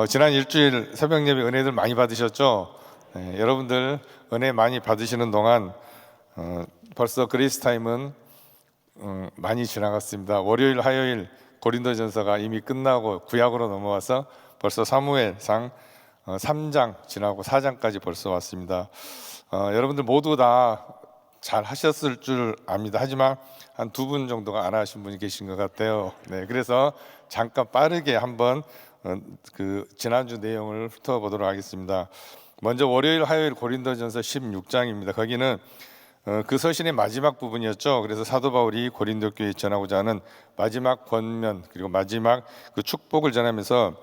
지난 일주일 새벽 예배 은혜들 많이 받으셨죠? 네, 여러분들 은혜 많이 받으시는 동안 벌써 그레이스 타임은 많이 지나갔습니다. 월요일, 화요일 고린도전서가 이미 끝나고 구약으로 넘어와서 벌써 사무엘상 3장 지나고 4장까지 벌써 왔습니다. 여러분들 모두 다 잘 하셨을 줄 압니다. 하지만 한 두 분 정도가 안 하신 분이 계신 것 같아요. 네, 그래서 잠깐 빠르게 한번 그 지난주 내용을 훑어보도록 하겠습니다. 먼저 월요일, 화요일 고린도전서 16장입니다. 거기는 그 서신의 마지막 부분이었죠. 그래서 사도 바울이 고린도 교회에 전하고자 하는 마지막 권면 그리고 마지막 그 축복을 전하면서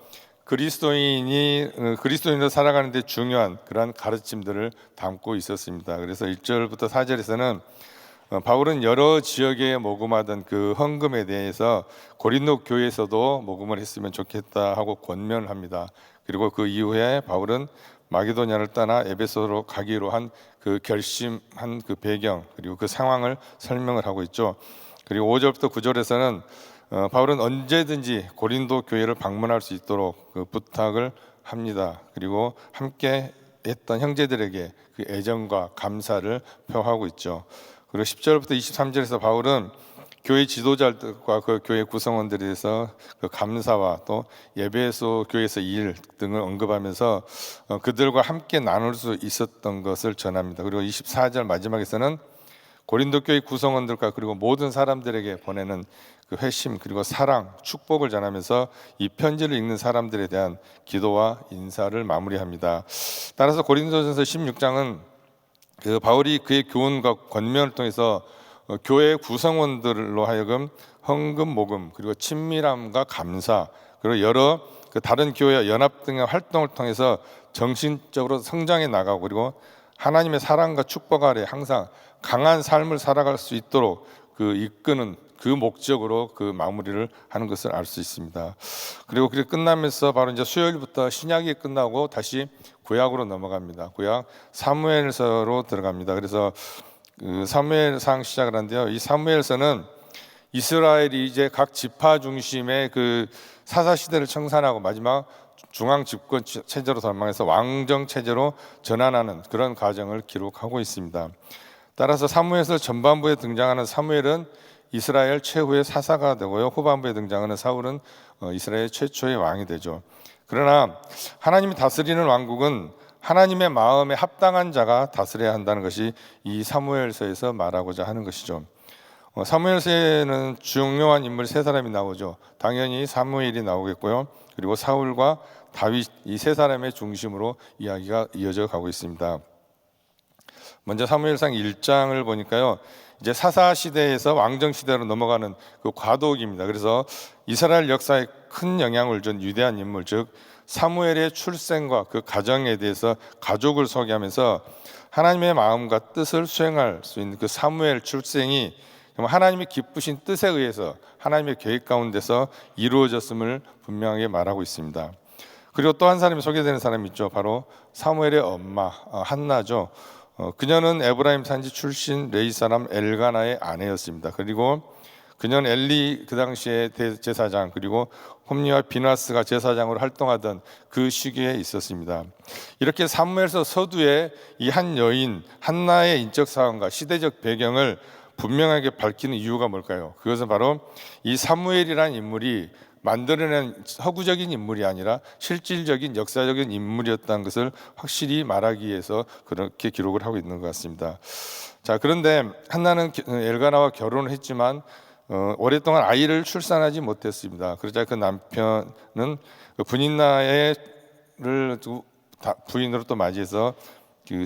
그리스도인으로 살아가는 데 중요한 그러한 가르침들을 담고 있었습니다. 그래서 1절부터 4절에서는 바울은 여러 지역에 모금하던 그 헌금에 대해서 고린도 교회에서도 모금을 했으면 좋겠다 하고 권면을 합니다. 그리고 그 이후에 바울은 마게도냐를 떠나 에베소로 가기로 한 그 결심한 그 배경 그리고 그 상황을 설명을 하고 있죠. 그리고 5절부터 9절에서는 바울은 언제든지 고린도 교회를 방문할 수 있도록 그 부탁을 합니다. 그리고 함께 했던 형제들에게 그 애정과 감사를 표하고 있죠. 그리고 10절부터 23절에서 바울은 교회 지도자들과 그 교회 구성원들에 대해서 그 감사와 또 예배소 교회에서 일 등을 언급하면서 그들과 함께 나눌 수 있었던 것을 전합니다. 그리고 24절 마지막에서는 고린도 교회 구성원들과 그리고 모든 사람들에게 보내는 그 회심 그리고 사랑, 축복을 전하면서 이 편지를 읽는 사람들에 대한 기도와 인사를 마무리합니다. 따라서 고린도전서 16장은 그 바울이 그의 교훈과 권면을 통해서 교회 구성원들로 하여금 헌금, 모금 그리고 친밀함과 감사 그리고 여러 그 다른 교회 연합 등의 활동을 통해서 정신적으로 성장해 나가고 그리고 하나님의 사랑과 축복 아래 항상 강한 삶을 살아갈 수 있도록 그 이끄는 그 목적으로 그 마무리를 하는 것을 알 수 있습니다. 그리고 그게 끝나면서 바로 이제 수요일부터 신약이 끝나고 다시 구약으로 넘어갑니다. 구약 사무엘서로 들어갑니다. 그래서 그 사무엘상 시작을 하는데요. 이 사무엘서는 이스라엘이 이제 각 지파 중심의 그 사사 시대를 청산하고 마지막 중앙 집권 체제로 전망해서 왕정 체제로 전환하는 그런 과정을 기록하고 있습니다. 따라서 사무엘서 전반부에 등장하는 사무엘은 이스라엘 최후의 사사가 되고요. 후반부에 등장하는 사울은 이스라엘 최초의 왕이 되죠. 그러나 하나님이 다스리는 왕국은 하나님의 마음에 합당한 자가 다스려야 한다는 것이 이 사무엘서에서 말하고자 하는 것이죠. 사무엘서에는 중요한 인물 세 사람이 나오죠. 당연히 사무엘이 나오겠고요. 그리고 사울과 다윗 이 세 사람의 중심으로 이야기가 이어져 가고 있습니다. 먼저 사무엘상 1장을 보니까요. 이제 사사 시대에서 왕정 시대로 넘어가는 그 과도기입니다. 그래서 이스라엘 역사에 큰 영향을 준 위대한 인물, 즉 사무엘의 출생과 그 가정에 대해서 가족을 소개하면서 하나님의 마음과 뜻을 수행할 수 있는 그 사무엘 출생이 하나님의 기쁘신 뜻에 의해서 하나님의 계획 가운데서 이루어졌음을 분명하게 말하고 있습니다. 그리고 또 한 사람이 소개되는 사람이 있죠. 바로 사무엘의 엄마 한나죠. 그녀는 에브라임 산지 출신 레위 사람 엘가나의 아내였습니다. 그리고 그녀는 엘리 그 당시에 대제사장 그리고 홈리와 비나스가 제사장으로 활동하던 그 시기에 있었습니다. 이렇게 사무엘서 서두에 이 한 여인 한나의 인적 사항과 시대적 배경을 분명하게 밝히는 이유가 뭘까요? 그것은 바로 이 사무엘이라는 인물이 만들어낸 허구적인 인물이 아니라 실질적인 역사적인 인물이었다는 것을 확실히 말하기 위해서 그렇게 기록을 하고 있는 것 같습니다. 자, 그런데 한나는 엘가나와 결혼을 했지만 오랫동안 아이를 출산하지 못했습니다. 그러자 그 남편은 분인나를 부인으로 또 맞이해서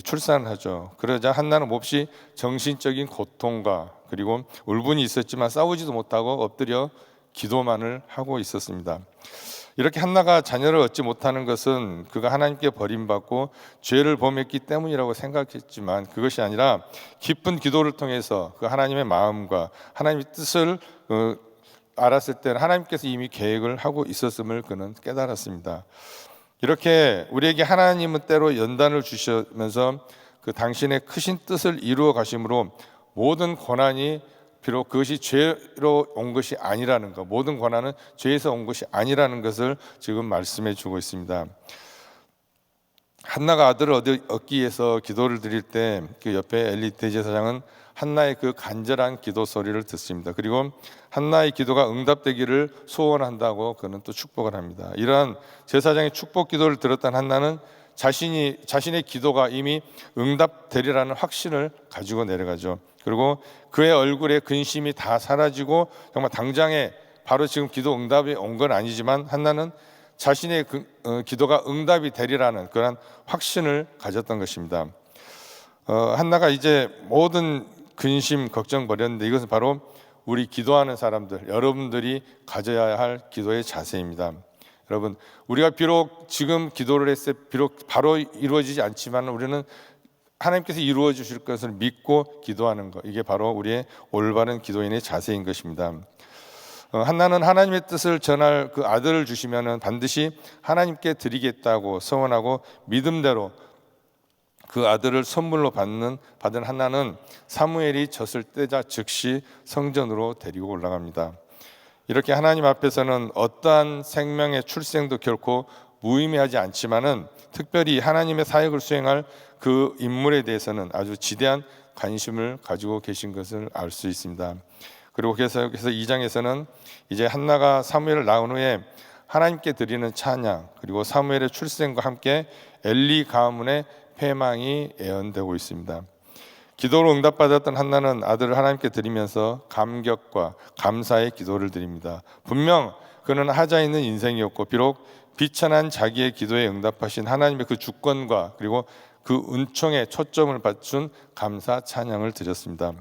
출산을 하죠. 그러자 한나는 몹시 정신적인 고통과 그리고 울분이 있었지만 싸우지도 못하고 엎드려 기도만을 하고 있었습니다. 이렇게 한나가 자녀를 얻지 못하는 것은 그가 하나님께 버림받고 죄를 범했기 때문이라고 생각했지만 그것이 아니라 깊은 기도를 통해서 그 하나님의 마음과 하나님의 뜻을 알았을 때는 하나님께서 이미 계획을 하고 있었음을 그는 깨달았습니다. 이렇게 우리에게 하나님은 때로 연단을 주시면서 그 당신의 크신 뜻을 이루어 가심으로 모든 고난이 비록 그것이 죄로 온 것이 아니라는 것, 모든 고난은 죄에서 온 것이 아니라는 것을 지금 말씀해 주고 있습니다. 한나가 아들을 얻기 위해서 기도를 드릴 때 그 옆에 엘리 대제사장은 한나의 그 간절한 기도 소리를 듣습니다. 그리고 한나의 기도가 응답되기를 소원한다고 그는 또 축복을 합니다. 이러한 제사장의 축복 기도를 들었던 한나는 자신의 기도가 이미 응답되리라는 확신을 가지고 내려가죠. 그리고 그의 얼굴에 근심이 다 사라지고 정말 당장에 바로 지금 기도 응답이 온 건 아니지만 한나는 자신의 기도가 응답이 되리라는 그런 확신을 가졌던 것입니다. 한나가 이제 모든 근심, 걱정 버렸는데 이것은 바로 우리 기도하는 사람들, 여러분들이 가져야 할 기도의 자세입니다. 여러분, 우리가 비록 지금 기도를 했을 때 비록 바로 이루어지지 않지만 우리는 하나님께서 이루어 주실 것을 믿고 기도하는 것, 이게 바로 우리의 올바른 기도인의 자세인 것입니다. 한나는 하나님의 뜻을 전할 그 아들을 주시면은 반드시 하나님께 드리겠다고 서원하고 믿음대로 그 아들을 선물로 받은 한나는 사무엘이 졌을 때자 즉시 성전으로 데리고 올라갑니다. 이렇게 하나님 앞에서는 어떠한 생명의 출생도 결코 무의미하지 않지만은 특별히 하나님의 사역을 수행할 그 인물에 대해서는 아주 지대한 관심을 가지고 계신 것을 알 수 있습니다. 그리고 그래서 2장에서는 이제 한나가 사무엘을 낳은 후에 하나님께 드리는 찬양, 그리고 사무엘의 출생과 함께 엘리 가문의 패망이 예언되고 있습니다. 기도로 응답받았던 한나는 아들을 하나님께 드리면서 감격과 감사의 기도를 드립니다. 분명 그는 하자 있는 인생이었고 비록 비천한 자기의 기도에 응답하신 하나님의 그 주권과 그리고 그 은총에 초점을 맞춘 감사 찬양을 드렸습니다.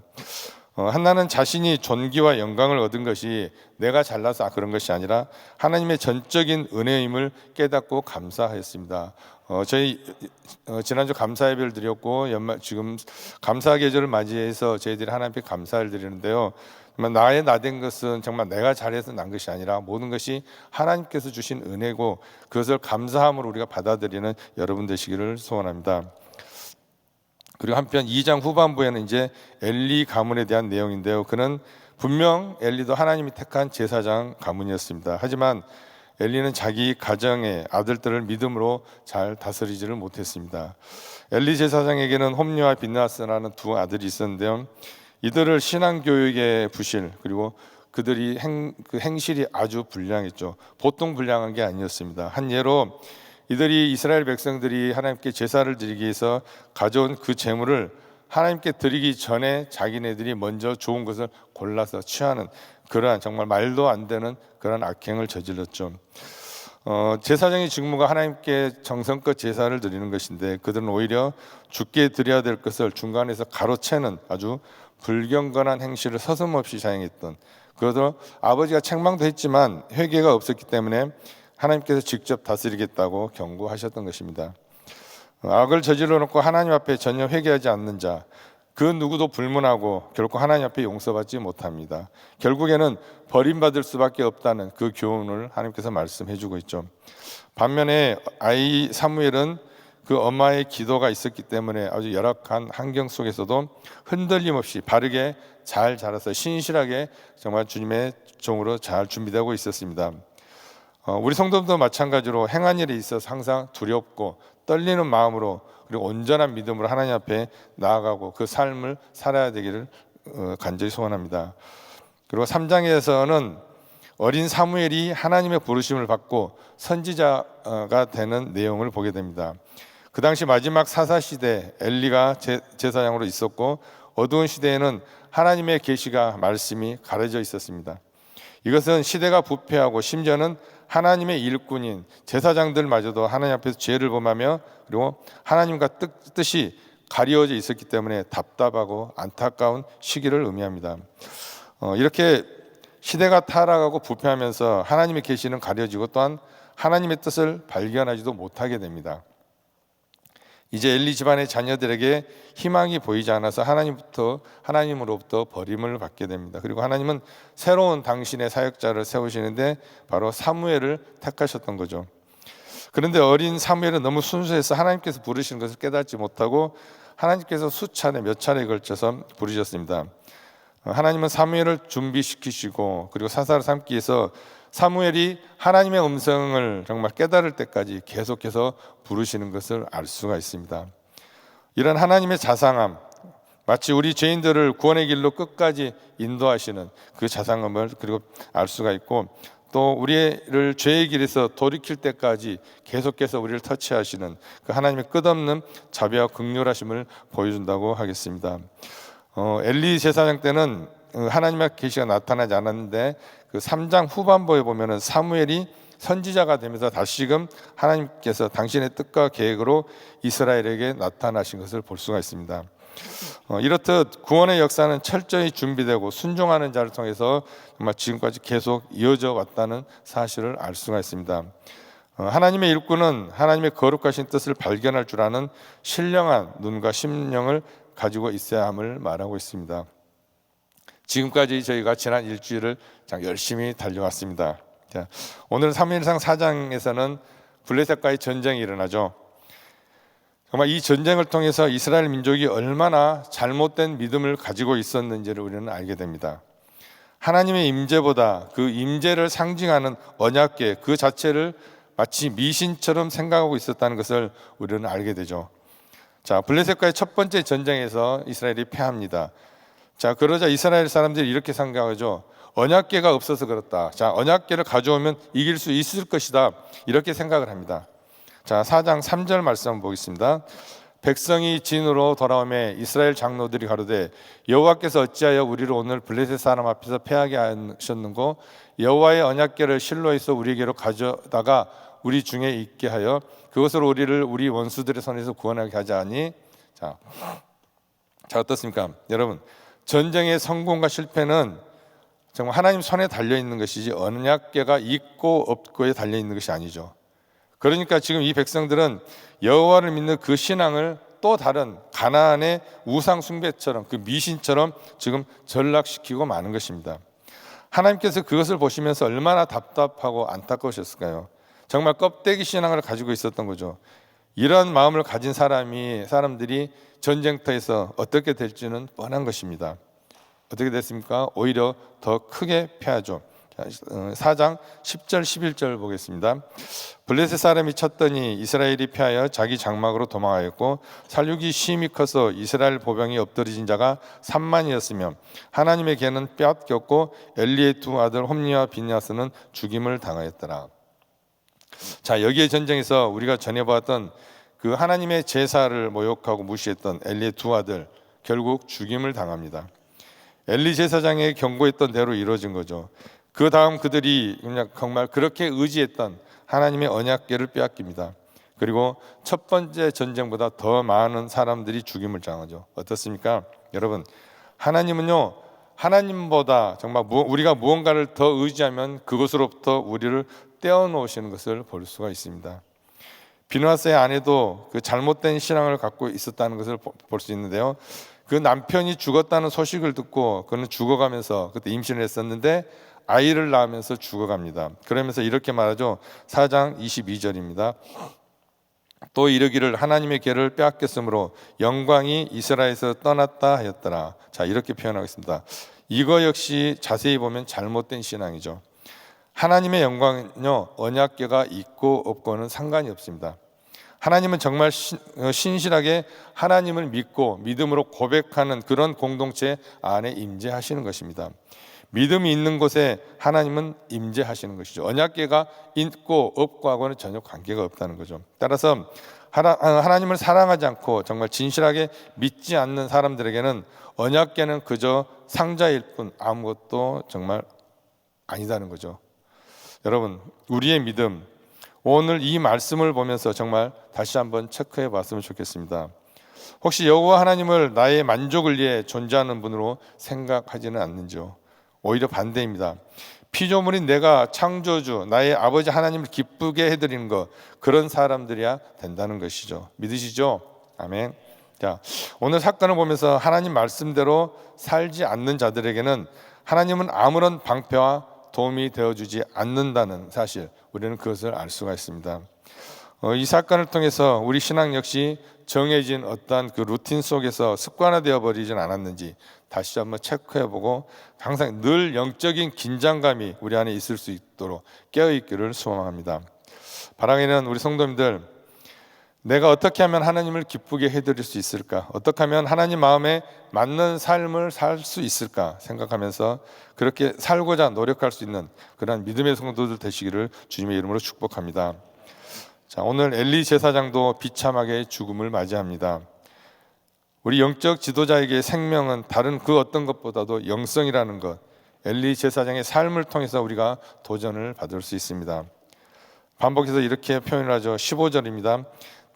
한나는 자신이 존귀와 영광을 얻은 것이 내가 잘나서 그런 것이 아니라 하나님의 전적인 은혜임을 깨닫고 감사했습니다. 저희 지난주 감사 예배를 드렸고 지금 감사 계절을 맞이해서 저희들이 하나님께 감사를 드리는데요. 나의 나된 것은 정말 내가 잘해서 난 것이 아니라 모든 것이 하나님께서 주신 은혜고 그것을 감사함으로 우리가 받아들이는 여러분 되시기를 소원합니다. 그리고 한편 2장 후반부에는 이제 엘리 가문에 대한 내용인데요. 그는 분명 엘리도 하나님이 택한 제사장 가문이었습니다. 하지만 엘리는 자기 가정의 아들들을 믿음으로 잘 다스리지를 못했습니다. 엘리 제사장에게는 홈리와 빈나스라는 두 아들이 있었는데요. 이들을 신앙교육의 부실 그리고 그들이 행실이 아주 불량했죠. 보통 불량한 게 아니었습니다. 한 예로 이들이 이스라엘 백성들이 하나님께 제사를 드리기 위해서 가져온 그 제물을 하나님께 드리기 전에 자기네들이 먼저 좋은 것을 골라서 취하는 그러한 정말 말도 안 되는 그런 악행을 저질렀죠. 제사장의 직무가 하나님께 정성껏 제사를 드리는 것인데 그들은 오히려 주께 드려야 될 것을 중간에서 가로채는 아주 불경건한 행실을 서슴없이 자행했던, 그것도 아버지가 책망도 했지만 회개가 없었기 때문에 하나님께서 직접 다스리겠다고 경고하셨던 것입니다. 악을 저질러 놓고 하나님 앞에 전혀 회개하지 않는 자, 그 누구도 불문하고 결코 하나님 앞에 용서받지 못합니다. 결국에는 버림받을 수밖에 없다는 그 교훈을 하나님께서 말씀해 주고 있죠. 반면에 아이 사무엘은 그 엄마의 기도가 있었기 때문에 아주 열악한 환경 속에서도 흔들림 없이 바르게 잘 자라서 신실하게 정말 주님의 종으로 잘 준비되고 있었습니다. 우리 성도들도 마찬가지로 행한 일에 있어서 항상 두렵고 떨리는 마음으로 그리고 온전한 믿음으로 하나님 앞에 나아가고 그 삶을 살아야 되기를 간절히 소원합니다. 그리고 3장에서는 어린 사무엘이 하나님의 부르심을 받고 선지자가 되는 내용을 보게 됩니다. 그 당시 마지막 사사시대 엘리가 제사장으로 있었고 어두운 시대에는 하나님의 계시가 말씀이 가려져 있었습니다. 이것은 시대가 부패하고 심지어는 하나님의 일꾼인 제사장들마저도 하나님 앞에서 죄를 범하며 그리고 하나님과 뜻이 가려져 있었기 때문에 답답하고 안타까운 시기를 의미합니다. 이렇게 시대가 타락하고 부패하면서 하나님의 계시는 가려지고 또한 하나님의 뜻을 발견하지도 못하게 됩니다. 이제 엘리 집안의 자녀들에게 희망이 보이지 않아서 하나님으로부터 버림을 받게 됩니다. 그리고 하나님은 새로운 당신의 사역자를 세우시는데 바로 사무엘을 택하셨던 거죠. 그런데 어린 사무엘은 너무 순수해서 하나님께서 부르시는 것을 깨닫지 못하고 하나님께서 몇 차례에 걸쳐서 부르셨습니다. 하나님은 사무엘을 준비시키시고 그리고 사사를 삼기 위해서 사무엘이 하나님의 음성을 정말 깨달을 때까지 계속해서 부르시는 것을 알 수가 있습니다. 이런 하나님의 자상함, 마치 우리 죄인들을 구원의 길로 끝까지 인도하시는 그 자상함을 그리고 알 수가 있고, 또 우리를 죄의 길에서 돌이킬 때까지 계속해서 우리를 터치하시는 그 하나님의 끝없는 자비와 긍휼하심을 보여준다고 하겠습니다. 엘리 제사장 때는 하나님의 계시가 나타나지 않았는데 그 3장 후반부에 보면은 사무엘이 선지자가 되면서 다시금 하나님께서 당신의 뜻과 계획으로 이스라엘에게 나타나신 것을 볼 수가 있습니다. 이렇듯 구원의 역사는 철저히 준비되고 순종하는 자를 통해서 정말 지금까지 계속 이어져 왔다는 사실을 알 수가 있습니다. 하나님의 일꾼은 하나님의 거룩하신 뜻을 발견할 줄 아는 신령한 눈과 심령을 가지고 있어야 함을 말하고 있습니다. 지금까지 저희가 지난 일주일을 열심히 달려왔습니다. 오늘 사무엘상 4장에서는 블레셋과의 전쟁이 일어나죠. 정말 이 전쟁을 통해서 이스라엘 민족이 얼마나 잘못된 믿음을 가지고 있었는지를 우리는 알게 됩니다. 하나님의 임재보다 그 임재를 상징하는 언약궤 그 자체를 마치 미신처럼 생각하고 있었다는 것을 우리는 알게 되죠. 블레셋과의 첫 번째 전쟁에서 이스라엘이 패합니다. 그러자 이스라엘 사람들이 이렇게 생각하죠. 언약궤가 없어서 그렇다. 언약궤를 가져오면 이길 수 있을 것이다. 이렇게 생각을 합니다. 4장 3절 말씀 한번 보겠습니다. 백성이 진으로 돌아오매 이스라엘 장로들이 가로되 여호와께서 어찌하여 우리를 오늘 블레셋 사람 앞에서 패하게 하셨는고 여호와의 언약궤를 실로에서 우리에게로 가져다가 우리 중에 있게 하여 그것으로 우리를 우리 원수들의 손에서 구원하게 하지 아니. 자 어떻습니까? 여러분, 전쟁의 성공과 실패는 정말 하나님 손에 달려 있는 것이지 언약궤가 있고 없고에 달려 있는 것이 아니죠. 그러니까 지금 이 백성들은 여호와를 믿는 그 신앙을 또 다른 가나안의 우상 숭배처럼 그 미신처럼 지금 전락시키고 마는 것입니다. 하나님께서 그것을 보시면서 얼마나 답답하고 안타까우셨을까요? 정말 껍데기 신앙을 가지고 있었던 거죠. 이런 마음을 가진 사람들이 전쟁터에서 어떻게 될지는 뻔한 것입니다. 어떻게 됐습니까? 오히려 더 크게 패하죠. 4장 10절 11절 보겠습니다. 블레셋 사람이 쳤더니 이스라엘이 패하여 자기 장막으로 도망하였고 살육이 심히 커서 이스라엘 보병이 엎드러진 자가 3만이었으며 하나님의 개는 빼앗겼고 엘리의 두 아들 홈리와 비냐스는 죽임을 당하였더라. 여기에 전쟁에서 우리가 전해보았던 그 하나님의 제사를 모욕하고 무시했던 엘리의 두 아들 결국 죽임을 당합니다. 엘리 제사장의 경고했던 대로 이루어진 거죠. 그 다음 그들이 그냥 정말 그렇게 의지했던 하나님의 언약궤를 빼앗깁니다. 그리고 첫 번째 전쟁보다 더 많은 사람들이 죽임을 당하죠. 어떻습니까? 여러분, 하나님은요, 하나님보다 정말 우리가 무언가를 더 의지하면 그것으로부터 우리를 떼어놓으시는 것을 볼 수가 있습니다. 비누아스의 아내도 그 잘못된 신앙을 갖고 있었다는 것을 볼 수 있는데요. 그 남편이 죽었다는 소식을 듣고 그는 죽어가면서 그때 임신을 했었는데 아이를 낳으면서 죽어갑니다. 그러면서 이렇게 말하죠. 4장 22절입니다. 또 이르기를 하나님의 궤를 빼앗겼으므로 영광이 이스라엘에서 떠났다 하였더라. 이렇게 표현하겠습니다. 이거 역시 자세히 보면 잘못된 신앙이죠. 하나님의 영광은요, 언약궤가 있고 없고는 상관이 없습니다. 하나님은 정말 신실하게 하나님을 믿고 믿음으로 고백하는 그런 공동체 안에 임재하시는 것입니다. 믿음이 있는 곳에 하나님은 임재하시는 것이죠. 언약궤가 있고 없고 하고는 전혀 관계가 없다는 거죠. 따라서 하나님을 사랑하지 않고 정말 진실하게 믿지 않는 사람들에게는 언약궤는 그저 상자일 뿐 아무것도 정말 아니다는 거죠. 여러분, 우리의 믿음, 오늘 이 말씀을 보면서 정말 다시 한번 체크해 봤으면 좋겠습니다. 혹시 여호와 하나님을 나의 만족을 위해 존재하는 분으로 생각하지는 않는지요? 오히려 반대입니다. 피조물인 내가 창조주 나의 아버지 하나님을 기쁘게 해드리는 것, 그런 사람들이야 된다는 것이죠. 믿으시죠? 아멘. 오늘 사건을 보면서 하나님 말씀대로 살지 않는 자들에게는 하나님은 아무런 방패와 도움이 되어주지 않는다는 사실, 우리는 그것을 알 수가 있습니다. 이 사건을 통해서 우리 신앙 역시 정해진 어떠한 그 루틴 속에서 습관화되어 버리진 않았는지 다시 한번 체크해보고 항상 늘 영적인 긴장감이 우리 안에 있을 수 있도록 깨어있기를 소망합니다. 바라기는 우리 성도님들, 내가 어떻게 하면 하나님을 기쁘게 해드릴 수 있을까? 어떻게 하면 하나님 마음에 맞는 삶을 살 수 있을까? 생각하면서 그렇게 살고자 노력할 수 있는 그런 믿음의 성도들 되시기를 주님의 이름으로 축복합니다. 자, 오늘 엘리 제사장도 비참하게 죽음을 맞이합니다. 우리 영적 지도자에게 생명은 다른 그 어떤 것보다도 영성이라는 것, 엘리 제사장의 삶을 통해서 우리가 도전을 받을 수 있습니다. 반복해서 이렇게 표현을 하죠. 15절입니다.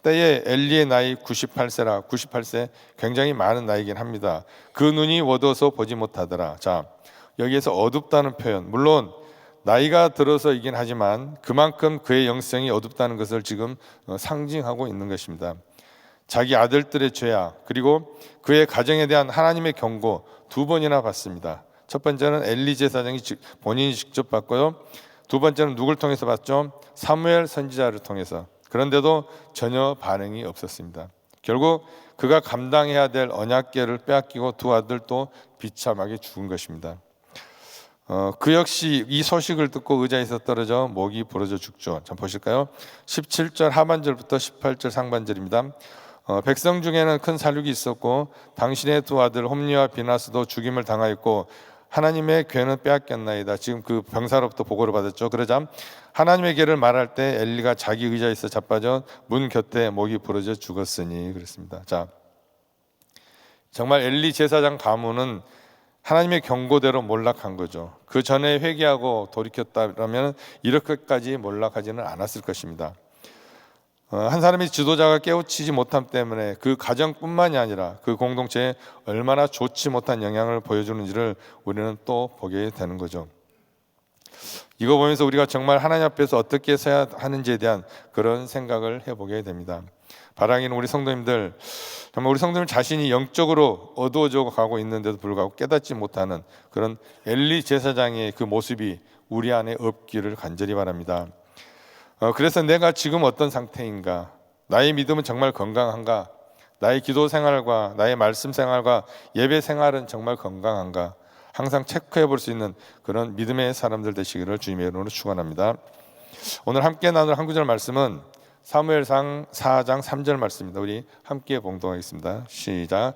때에 엘리의 나이 98세라. 98세 굉장히 많은 나이긴 합니다. 그 눈이 어두워서 보지 못하더라. 자, 여기에서 어둡다는 표현, 물론 나이가 들어서이긴 하지만 그만큼 그의 영성이 어둡다는 것을 지금 상징하고 있는 것입니다. 자기 아들들의 죄악, 그리고 그의 가정에 대한 하나님의 경고 두 번이나 받습니다. 첫 번째는 엘리 제사장이 본인이 직접 받고요. 두 번째는 누굴 통해서 받죠? 사무엘 선지자를 통해서. 그런데도 전혀 반응이 없었습니다. 결국 그가 감당해야 될 언약궤를 빼앗기고 두 아들도 비참하게 죽은 것입니다. 그 역시 이 소식을 듣고 의자에서 떨어져 목이 부러져 죽죠. 자, 보실까요? 17절 하반절부터 18절 상반절입니다. 백성 중에는 큰 살육이 있었고 당신의 두 아들 홈리와 비나스도 죽임을 당하였고 하나님의 궤는 빼앗겼나이다. 지금 그 병사로부터 보고를 받았죠. 그러자 하나님의 궤를 말할 때 엘리가 자기 의자에서 자빠져 문 곁에 목이 부러져 죽었으니 그랬습니다. 자, 정말 엘리 제사장 가문은 하나님의 경고대로 몰락한 거죠. 그 전에 회개하고 돌이켰다면 이렇게까지 몰락하지는 않았을 것입니다. 한 사람이 지도자가 깨우치지 못함 때문에 그 가정뿐만이 아니라 그 공동체에 얼마나 좋지 못한 영향을 보여주는지를 우리는 또 보게 되는 거죠. 이거 보면서 우리가 정말 하나님 앞에서 어떻게 서야 하는지에 대한 그런 생각을 해보게 됩니다. 바라기는 우리 성도님들, 정말 우리 성도님 자신이 영적으로 어두워져 가고 있는데도 불구하고 깨닫지 못하는 그런 엘리 제사장의 그 모습이 우리 안에 없기를 간절히 바랍니다. 그래서 내가 지금 어떤 상태인가? 나의 믿음은 정말 건강한가? 나의 기도 생활과 나의 말씀 생활과 예배 생활은 정말 건강한가? 항상 체크해 볼 수 있는 그런 믿음의 사람들 되시기를 주님의 이름으로 축원합니다. 오늘 함께 나눌 한 구절 말씀은 사무엘상 4장 3절 말씀입니다. 우리 함께 봉독하겠습니다. 시작.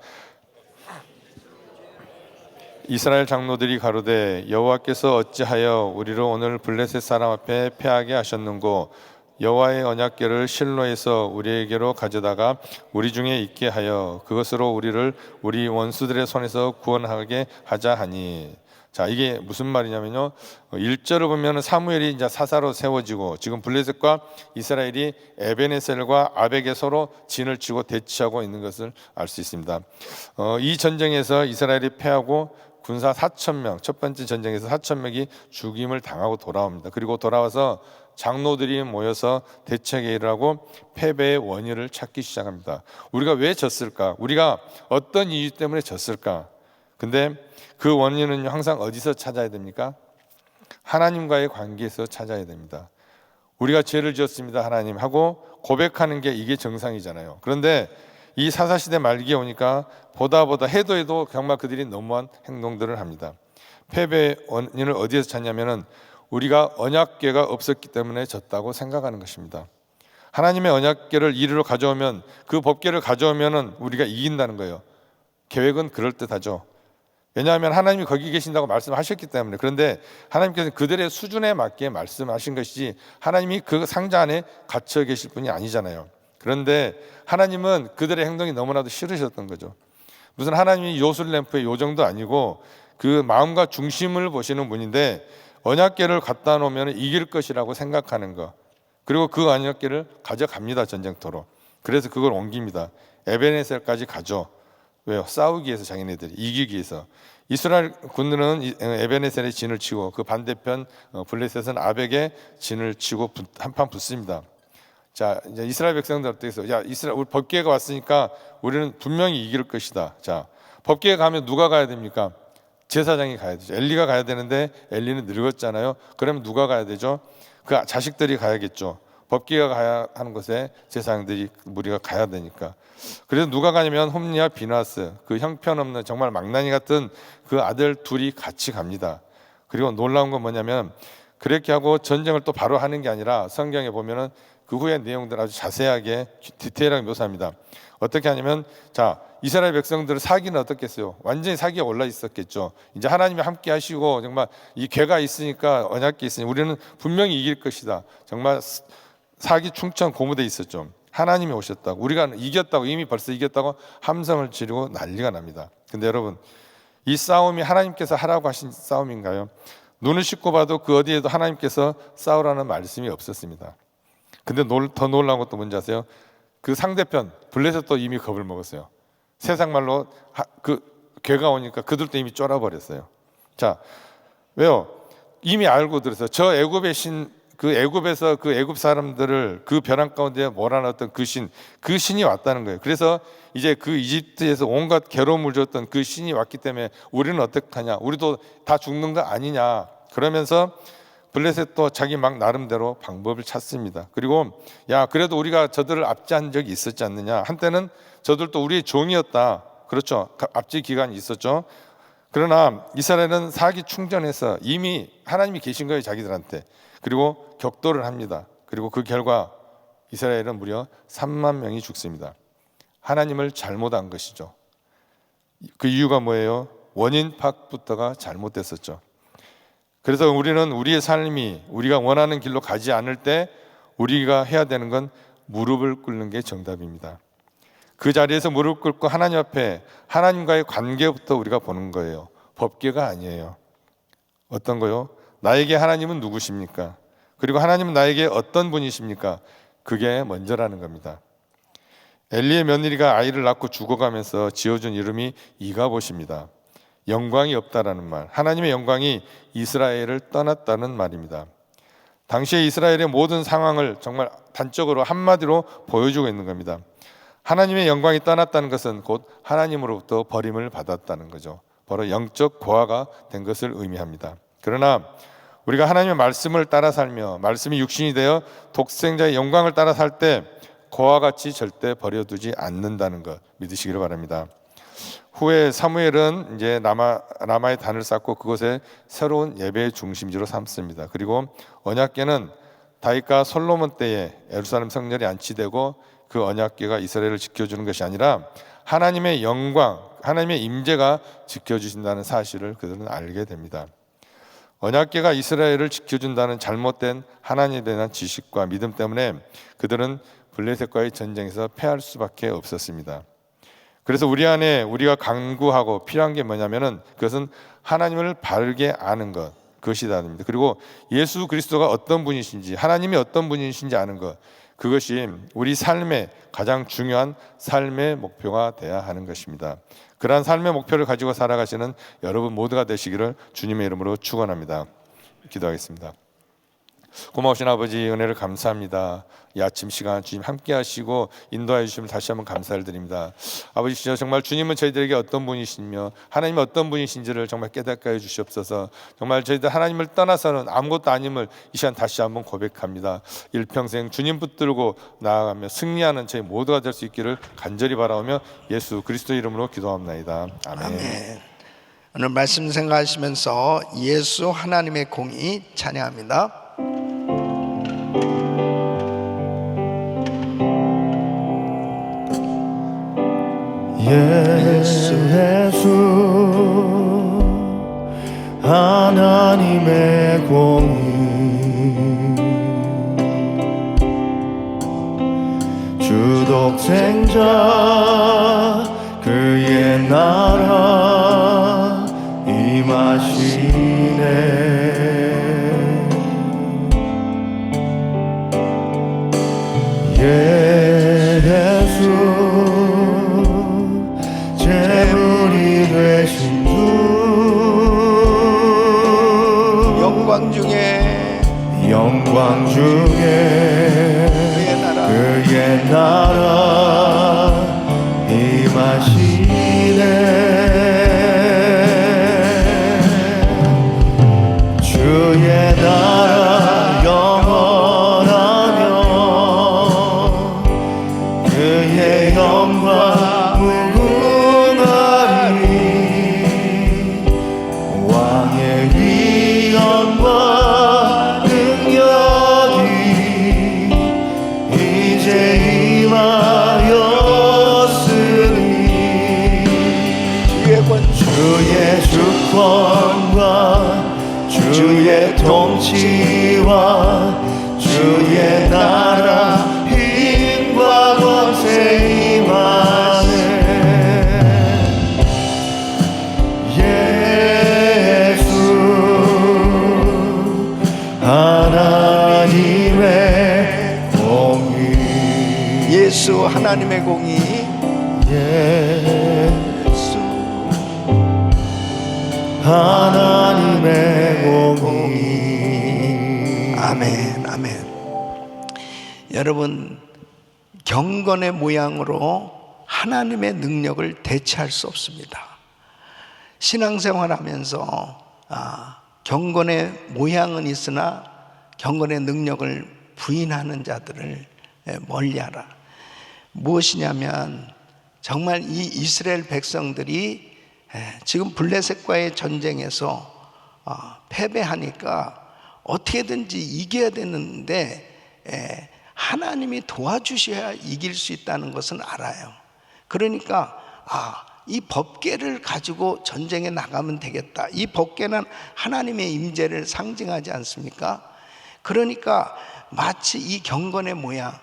이스라엘 장로들이 가로되 여호와께서 어찌하여 우리를 오늘 블레셋 사람 앞에 패하게 하셨는고 여호와의 언약궤를 실로에서 우리에게로 가져다가 우리 중에 있게 하여 그것으로 우리를 우리 원수들의 손에서 구원하게 하자 하니. 자, 이게 무슨 말이냐면요, 1절을 보면 사무엘이 이제 사사로 세워지고 지금 블레셋과 이스라엘이 에베네셀과 아벡에 서로 진을 치고 대치하고 있는 것을 알 수 있습니다. 이 전쟁에서 이스라엘이 패하고 군사 4,000명, 첫 번째 전쟁에서 4,000명이 죽임을 당하고 돌아옵니다. 그리고 돌아와서 장로들이 모여서 대책회의를 하고 패배의 원인을 찾기 시작합니다. 우리가 왜 졌을까? 우리가 어떤 이유 때문에 졌을까? 근데 그 원인은 항상 어디서 찾아야 됩니까? 하나님과의 관계에서 찾아야 됩니다. 우리가 죄를 지었습니다 하나님 하고 고백하는 게 이게 정상이잖아요. 그런데 이 사사시대 말기에 오니까 보다 해도 정말 그들이 너무한 행동들을 합니다. 패배의 원인을 어디에서 찾냐면은 우리가 언약궤가 없었기 때문에 졌다고 생각하는 것입니다. 하나님의 언약궤를 이리로 가져오면, 그 법궤를 가져오면은 우리가 이긴다는 거예요. 계획은 그럴듯하죠. 왜냐하면 하나님이 거기 계신다고 말씀하셨기 때문에. 그런데 하나님께서 그들의 수준에 맞게 말씀하신 것이지 하나님이 그 상자 안에 갇혀 계실 분이 아니잖아요. 그런데 하나님은 그들의 행동이 너무나도 싫으셨던 거죠. 무슨 하나님이 요술램프의 요정도 아니고 그 마음과 중심을 보시는 분인데 언약궤를 갖다 놓으면 이길 것이라고 생각하는 거, 그리고 그 언약궤를 가져갑니다, 전쟁터로. 그래서 그걸 옮깁니다. 에베네셀까지 가죠. 왜요? 싸우기 위해서, 자기네들이 이기기 위해서. 이스라엘 군들은 에베네셀에 진을 치고 그 반대편 블레셋은 아벡에 진을 치고 한판 붙습니다. 자, 이제 이스라엘 백성들 어떻게 해서, 야, 이스라엘 우리 법궤가 왔으니까 우리는 분명히 이길 것이다. 자, 법궤에 가면 누가 가야 됩니까? 제사장이 가야 되죠. 엘리가 가야 되는데 엘리는 늙었잖아요. 그러면 누가 가야 되죠? 그 자식들이 가야겠죠. 법궤가 가야 하는 곳에 제사장들이 무리가 가야 되니까. 그래서 누가 가냐면 홈리와 비나스, 그 형편없는 정말 망나니 같은 그 아들 둘이 같이 갑니다. 그리고 놀라운 건 뭐냐면 그렇게 하고 전쟁을 또 바로 하는 게 아니라 성경에 보면은 그 후의 내용들 아주 자세하게 디테일하게 묘사합니다. 어떻게 하냐면 자, 이스라엘 백성들을 사기는 어떻겠어요? 완전히 사기가 올라 있었겠죠. 이제 하나님이 함께 하시고 정말 이 궤가 있으니까, 언약궤 있으니 우리는 분명히 이길 것이다. 정말 사기 충천 고무돼 있었죠. 하나님이 오셨다고, 우리가 이겼다고, 이미 벌써 이겼다고 함성을 지르고 난리가 납니다. 근데 여러분, 이 싸움이 하나님께서 하라고 하신 싸움인가요? 눈을 씻고 봐도 그 어디에도 하나님께서 싸우라는 말씀이 없었습니다. 근데 더 놀라운 것도 뭔지 아세요? 그 상대편 블레셋도 이미 겁을 먹었어요. 세상 말로 그 괴가 오니까 그들도 이미 쫄아버렸어요. 자, 왜요? 이미 알고 들었어요. 저 애굽의 신, 그 애굽에서 그 애굽 사람들을 그 벼랑 가운데 몰아넣었던 그 신이 왔다는 거예요. 그래서 이제 그 이집트에서 온갖 괴로움을 줬던 그 신이 왔기 때문에 우리는 어떡하냐, 우리도 다 죽는 거 아니냐, 그러면서 블레셋도 자기 막 나름대로 방법을 찾습니다. 그리고 야, 그래도 우리가 저들을 압제한 적이 있었지 않느냐, 한때는 저들도 우리의 종이었다, 그렇죠, 압제 기간이 있었죠. 그러나 이스라엘은 사기 충전해서 이미 하나님이 계신 거예요, 자기들한테. 그리고 격돌을 합니다. 그리고 그 결과 이스라엘은 무려 3만 명이 죽습니다. 하나님을 잘못한 것이죠. 그 이유가 뭐예요? 원인 파악부터가 잘못됐었죠. 그래서 우리는 우리의 삶이 우리가 원하는 길로 가지 않을 때 우리가 해야 되는 건 무릎을 꿇는 게 정답입니다. 그 자리에서 무릎 꿇고 하나님 앞에 하나님과의 관계부터 우리가 보는 거예요. 법궤가 아니에요. 어떤 거요? 나에게 하나님은 누구십니까? 그리고 하나님은 나에게 어떤 분이십니까? 그게 먼저라는 겁니다. 엘리의 며느리가 아이를 낳고 죽어가면서 지어준 이름이 이가봇입니다. 영광이 없다라는 말, 하나님의 영광이 이스라엘을 떠났다는 말입니다. 당시에 이스라엘의 모든 상황을 정말 단적으로 한마디로 보여주고 있는 겁니다. 하나님의 영광이 떠났다는 것은 곧 하나님으로부터 버림을 받았다는 거죠. 바로 영적 고아가 된 것을 의미합니다. 그러나 우리가 하나님의 말씀을 따라 살며 말씀이 육신이 되어 독생자의 영광을 따라 살 때 고아같이 절대 버려두지 않는다는 것 믿으시기를 바랍니다. 후에 사무엘은 이제 라마의 단을 쌓고 그곳에 새로운 예배의 중심지로 삼습니다. 그리고 언약궤는 다윗과 솔로몬 때에 예루살렘 성전에 안치되고 그 언약궤가 이스라엘을 지켜주는 것이 아니라 하나님의 영광, 하나님의 임재가 지켜주신다는 사실을 그들은 알게 됩니다. 언약궤가 이스라엘을 지켜준다는 잘못된 하나님에 대한 지식과 믿음 때문에 그들은 블레셋과의 전쟁에서 패할 수밖에 없었습니다. 그래서 우리 안에 우리가 간구하고 필요한 게 뭐냐면은 그것은 하나님을 바르게 아는 것, 그것이 다입니다. 그리고 예수 그리스도가 어떤 분이신지, 하나님이 어떤 분이신지 아는 것, 그것이 우리 삶의 가장 중요한 삶의 목표가 되어야 하는 것입니다. 그러한 삶의 목표를 가지고 살아가시는 여러분 모두가 되시기를 주님의 이름으로 축원합니다. 기도하겠습니다. 고마우신 아버지, 은혜를 감사합니다. 이 아침 시간 주님 함께 하시고 인도하여 주시면 다시 한번 감사를 드립니다. 아버지, 진짜 정말 주님은 저희들에게 어떤 분이시며 하나님이 어떤 분이신지를 정말 깨닫게 해 주시옵소서. 정말 저희들 하나님을 떠나서는 아무것도 아님을 이 시간 다시 한번 고백합니다. 일평생 주님 붙들고 나아가며 승리하는 저희 모두가 될 수 있기를 간절히 바라오며 예수 그리스도 이름으로 기도합나이다. 아멘. 아멘. 오늘 말씀 생각하시면서 예수 하나님의 공의 찬양합니다. 예수 하나님의 공의 주 독생자 그의 나라 임하시네. 예수 재물이 되신 주 영광 중에 그의 나라 임하시네. 주의 나라 영원하며 곳에 임하였으니 주의 주권과 주의 통치와 주의 나라 힘과 권세 임하네. 예수 하나님의 공의, 예수 하나님의 공의, 예수 하나님의 공의. 아멘, 아멘. 여러분, 경건의 모양으로 하나님의 능력을 대체할 수 없습니다. 신앙생활하면서 경건의 모양은 있으나 경건의 능력을 부인하는 자들을 멀리하라. 무엇이냐면 정말 이 이스라엘 백성들이 지금 블레셋과의 전쟁에서 패배하니까 어떻게든지 이겨야 되는데 하나님이 도와주셔야 이길 수 있다는 것은 알아요. 그러니까 이 법궤를 가지고 전쟁에 나가면 되겠다. 이 법궤는 하나님의 임재를 상징하지 않습니까? 그러니까 마치 이 경건의 모양,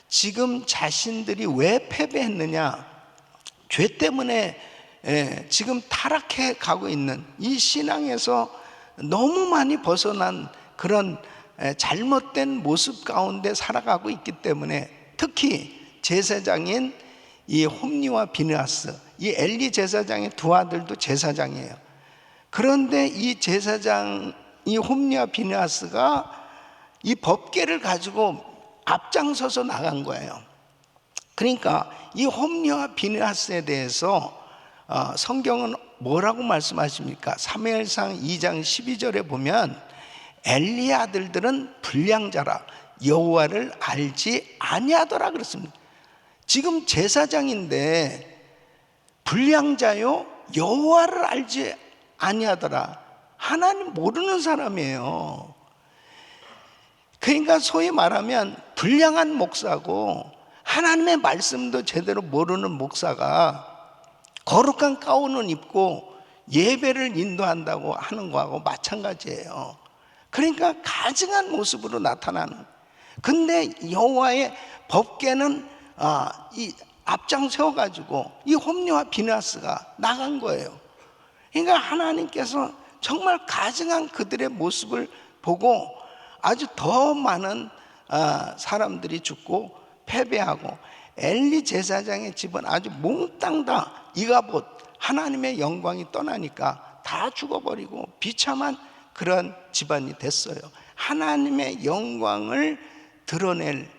지금 자신들이 왜 패배했느냐, 죄 때문에 지금 타락해 가고 있는 이 신앙에서 너무 많이 벗어난 그런 잘못된 모습 가운데 살아가고 있기 때문에, 특히 제사장인 이 홈리와 비느하스, 이 엘리 제사장의 두 아들도 제사장이에요. 그런데 이 제사장 이 홈리와 비느하스가 이 법궤를 가지고 앞장서서 나간 거예요. 그러니까 이 홈리와 비느하스에 대해서 성경은 뭐라고 말씀하십니까? 사무엘상 2장 12절에 보면 엘리의 아들들은 불량자라 여호와를 알지 아니하더라 그랬습니다. 지금 제사장인데 불량자요 여호와를 알지 아니하더라. 하나님 모르는 사람이에요. 그러니까 소위 말하면 불량한 목사고 하나님의 말씀도 제대로 모르는 목사가 거룩한 가운을 입고 예배를 인도한다고 하는 거하고 마찬가지예요. 그러니까 가증한 모습으로 나타나는. 근데 여호와의 법궤는 이 앞장 세워가지고 이 홈리와 비느하스가 나간 거예요. 그러니까 하나님께서 정말 가증한 그들의 모습을 보고 아주 더 많은 사람들이 죽고 패배하고, 엘리 제사장의 집은 아주 몽땅 다 이가봇 하나님의 영광이 떠나니까 다 죽어버리고 비참한 그런 집안이 됐어요. 하나님의 영광을 드러낼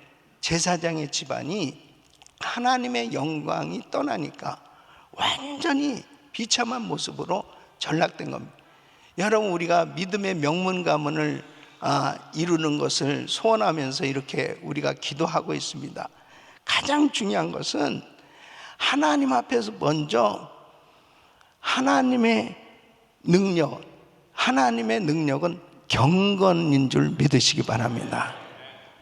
제사장의 집안이 하나님의 영광이 떠나니까 완전히 비참한 모습으로 전락된 겁니다. 여러분, 우리가 믿음의 명문 가문을 이루는 것을 소원하면서 이렇게 우리가 기도하고 있습니다. 가장 중요한 것은 하나님 앞에서 먼저 하나님의 능력은 경건인 줄 믿으시기 바랍니다.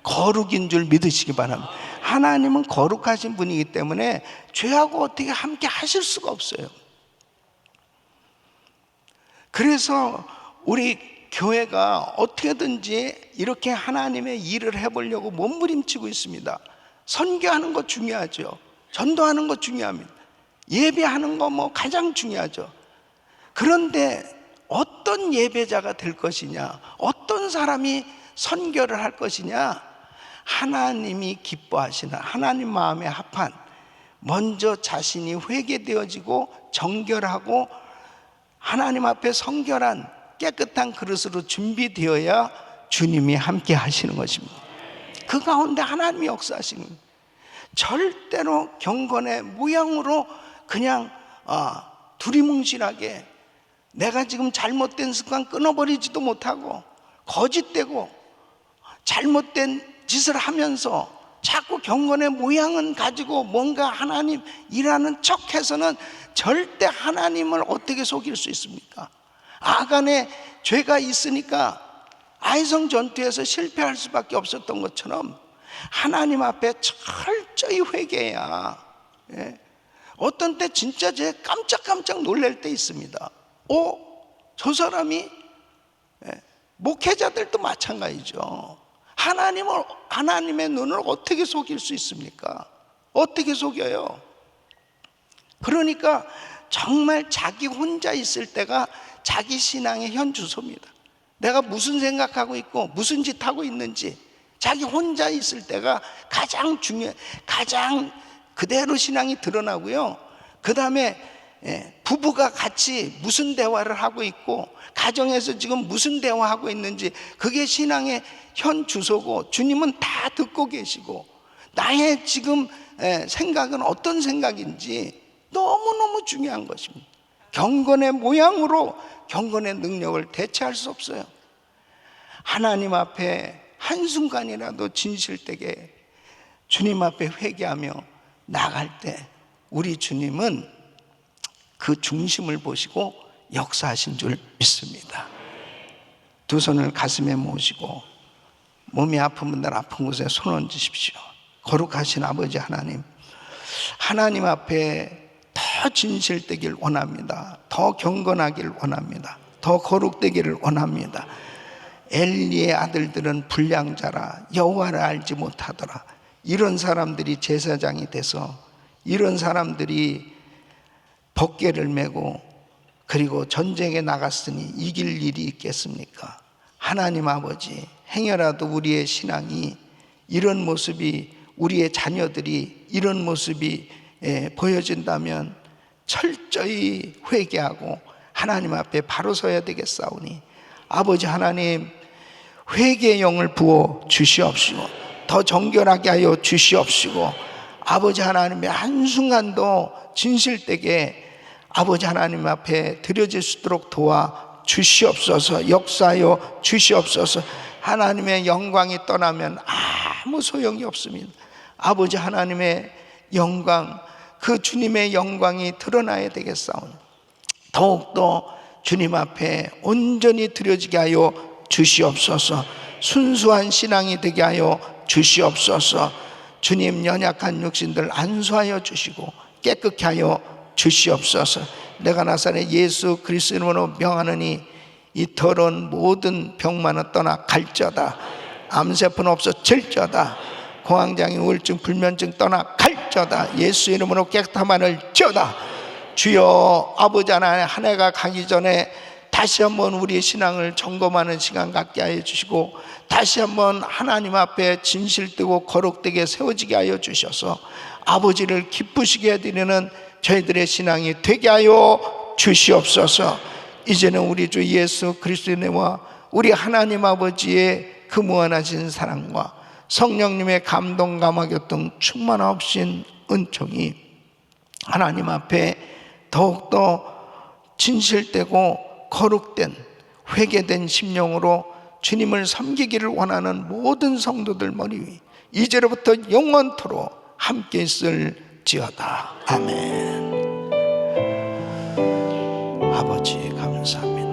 거룩인 줄 믿으시기 바랍니다. 하나님은 거룩하신 분이기 때문에 죄하고 어떻게 함께 하실 수가 없어요. 그래서 우리 교회가 어떻게든지 이렇게 하나님의 일을 해보려고 몸부림치고 있습니다. 선교하는 거 중요하죠. 전도하는 거 중요합니다. 예배하는 거 뭐 가장 중요하죠. 그런데 어떤 예배자가 될 것이냐, 어떤 사람이 선교를 할 것이냐, 하나님이 기뻐하시는 하나님 마음에 합한, 먼저 자신이 회개되어지고 정결하고 하나님 앞에 성결한 깨끗한 그릇으로 준비되어야 주님이 함께 하시는 것입니다. 그 가운데 하나님이 역사하시는 겁니다. 절대로 경건의 모양으로 그냥 두리뭉실하게 내가 지금 잘못된 습관 끊어버리지도 못하고 거짓되고 잘못된 짓을 하면서 자꾸 경건의 모양은 가지고 뭔가 하나님 일하는 척해서는 절대 하나님을 어떻게 속일 수 있습니까? 아간의 죄가 있으니까 아이성 전투에서 실패할 수밖에 없었던 것처럼 하나님 앞에 철저히 회개해야, 예? 어떤 때 진짜 제 깜짝깜짝 놀랄 때 있습니다. 저 사람이, 예? 목회자들도 마찬가지죠. 하나님의 눈을 어떻게 속일 수 있습니까? 어떻게 속여요? 그러니까 정말 자기 혼자 있을 때가 자기 신앙의 현 주소입니다. 내가 무슨 생각하고 있고 무슨 짓 하고 있는지 자기 혼자 있을 때가 가장 중요해. 가장 그대로 신앙이 드러나고요. 그 다음에 부부가 같이 무슨 대화를 하고 있고 가정에서 지금 무슨 대화하고 있는지 그게 신앙의 현 주소고, 주님은 다 듣고 계시고 나의 지금 생각은 어떤 생각인지 너무너무 중요한 것입니다. 경건의 모양으로 경건의 능력을 대체할 수 없어요. 하나님 앞에 한순간이라도 진실되게 주님 앞에 회개하며 나갈 때 우리 주님은 그 중심을 보시고 역사하신 줄 믿습니다. 두 손을 가슴에 모시고 몸이 아픈 분들 아픈 곳에 손 얹으십시오. 거룩하신 아버지 하나님, 하나님 앞에 더 진실되길 원합니다. 더 경건하길 원합니다. 더 거룩되기를 원합니다. 엘리의 아들들은 불량자라 여호와를 알지 못하더라. 이런 사람들이 제사장이 돼서 이런 사람들이 법궤를 메고 그리고 전쟁에 나갔으니 이길 일이 있겠습니까? 하나님 아버지, 행여라도 우리의 신앙이 이런 모습이, 우리의 자녀들이 이런 모습이 보여진다면 철저히 회개하고 하나님 앞에 바로 서야 되겠사오니 아버지 하나님, 회개의 영을 부어 주시옵시고 더 정결하게 하여 주시옵시고 아버지 하나님의 한순간도 진실되게 아버지 하나님 앞에 드려질 수 있도록 도와 주시옵소서. 역사하여 주시옵소서. 하나님의 영광이 떠나면 아무 소용이 없습니다. 아버지 하나님의 영광, 그 주님의 영광이 드러나야 되겠사오니 더욱더 주님 앞에 온전히 드려지게 하여 주시옵소서. 순수한 신앙이 되게 하여 주시옵소서. 주님, 연약한 육신들 안수하여 주시고 깨끗게 하여 주시옵소서. 내가 나사렛 예수 그리스도 이름으로 명하노니 이 더러운 모든 병만은 떠나 갈지어다. 암세포는 없어질지어다. 공황장애, 우울증, 불면증 떠나 갈지어다. 예수 이름으로 깨끗함을 지어다. 주여, 아버지 하나님, 한 해가 가기 전에 다시 한번 우리의 신앙을 점검하는 시간 갖게 하여 주시고 다시 한번 하나님 앞에 진실되고 거룩되게 세워지게 하여 주셔서 아버지를 기쁘시게 해드리는 저희들의 신앙이 되게 하여 주시옵소서. 이제는 우리 주 예수 그리스도의 은혜와 우리 하나님 아버지의 그 무한하신 사랑과 성령님의 감동 감화 교통 충만하신 은총이 하나님 앞에 더욱더 진실되고 거룩된 회개된 심령으로 주님을 섬기기를 원하는 모든 성도들 머리 위 이제로부터 영원토록 함께 있을지어다. 아멘. 아버지 감사합니다.